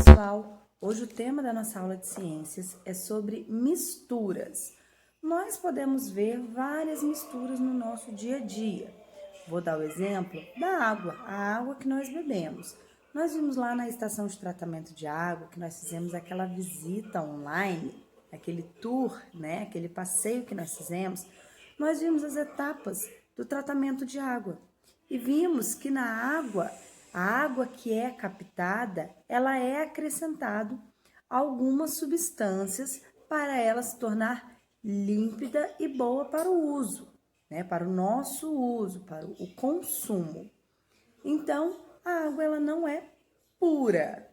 pessoal! Hoje o tema da nossa aula de ciências é sobre misturas. Nós podemos ver várias misturas no nosso dia a dia. Vou dar o exemplo da água, a água que nós bebemos. Nós vimos lá na estação de tratamento de água que nós fizemos aquela visita online, aquele tour, né? Aquele passeio que nós fizemos. Nós vimos as etapas do tratamento de água e vimos que na água, a água que é captada, ela é acrescentado algumas substâncias para ela se tornar límpida e boa para o uso, né? Para o nosso uso, para o consumo. Então, a água ela não é pura.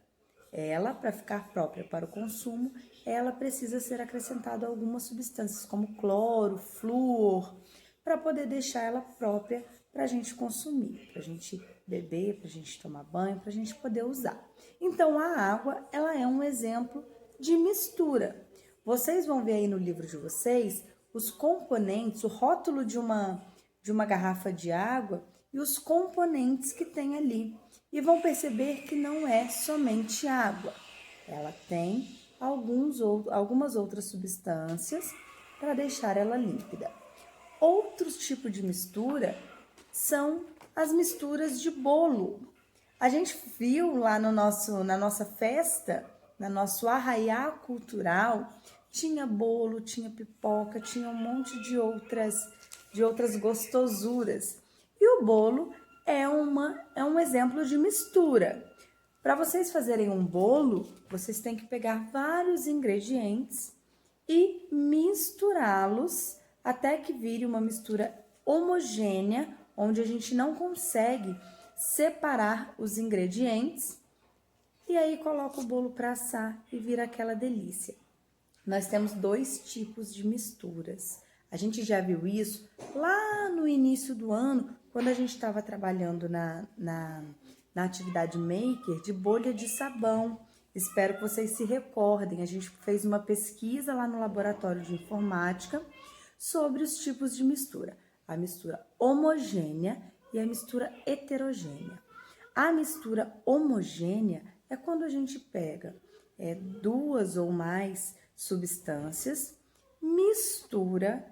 Ela, para ficar própria para o consumo, ela precisa ser acrescentada algumas substâncias como cloro, flúor, para poder deixar ela própria para a gente consumir, para a gente beber, para a gente tomar banho, para a gente poder usar. Então, a água, ela é um exemplo de mistura. Vocês vão ver aí no livro de vocês os componentes, o rótulo de uma garrafa de água e os componentes que tem ali. E vão perceber que não é somente água. Ela tem algumas outras substâncias para deixar ela límpida. Outros tipos de mistura são as misturas de bolo. A gente viu lá na nossa festa, no nosso arraiá cultural, tinha bolo, tinha pipoca, tinha um monte de outras gostosuras. E o bolo é um exemplo de mistura. Para vocês fazerem um bolo, vocês têm que pegar vários ingredientes e misturá-los até que vire uma mistura homogênea, onde a gente não consegue separar os ingredientes. E aí coloca o bolo para assar e vira aquela delícia. Nós temos dois tipos de misturas. A gente já viu isso lá no início do ano, quando a gente estava trabalhando na atividade maker de bolha de sabão. Espero que vocês se recordem. A gente fez uma pesquisa lá no laboratório de informática sobre os tipos de mistura. A mistura homogênea e a mistura heterogênea. A mistura homogênea é quando a gente pega duas ou mais substâncias, mistura,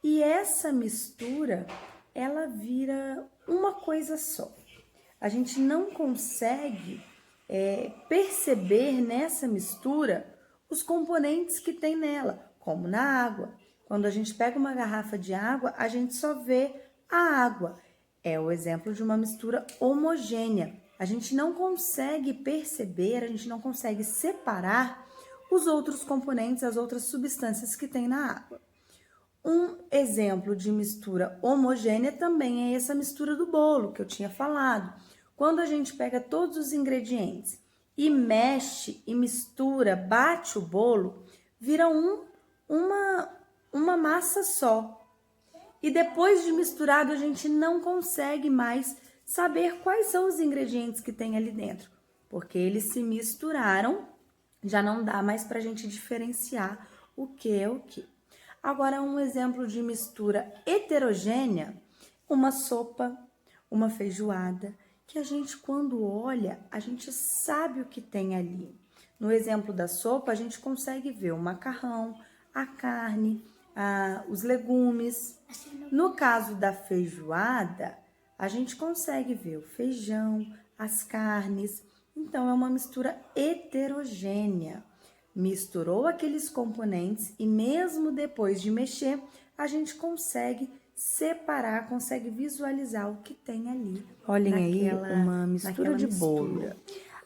e essa mistura ela vira uma coisa só. A gente não consegue perceber nessa mistura os componentes que tem nela, como na água. Quando a gente pega uma garrafa de água, a gente só vê a água. É o exemplo de uma mistura homogênea. A gente não consegue perceber, a gente não consegue separar os outros componentes, as outras substâncias que tem na água. Um exemplo de mistura homogênea também é essa mistura do bolo que eu tinha falado. Quando a gente pega todos os ingredientes e mexe e mistura, bate o bolo, vira uma massa só. E depois de misturado, a gente não consegue mais saber quais são os ingredientes que tem ali dentro, porque eles se misturaram, já não dá mais para a gente diferenciar o que é o que. Agora, um exemplo de mistura heterogênea, uma sopa, uma feijoada, que a gente, quando olha, a gente sabe o que tem ali. No exemplo da sopa, a gente consegue ver o macarrão, a carne, os legumes. No caso da feijoada, a gente consegue ver o feijão, as carnes. Então, é uma mistura heterogênea. Misturou aqueles componentes e mesmo depois de mexer, a gente consegue separar, consegue visualizar o que tem ali. Olhem aí uma mistura de bolo.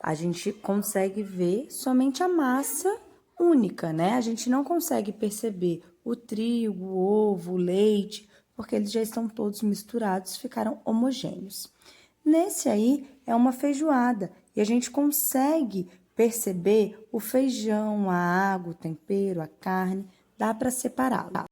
A gente consegue ver somente a massa única, né? A gente não consegue perceber o trigo, o ovo, o leite, porque eles já estão todos misturados, ficaram homogêneos. Nesse aí é uma feijoada e a gente consegue perceber o feijão, a água, o tempero, a carne, dá para separá-lo.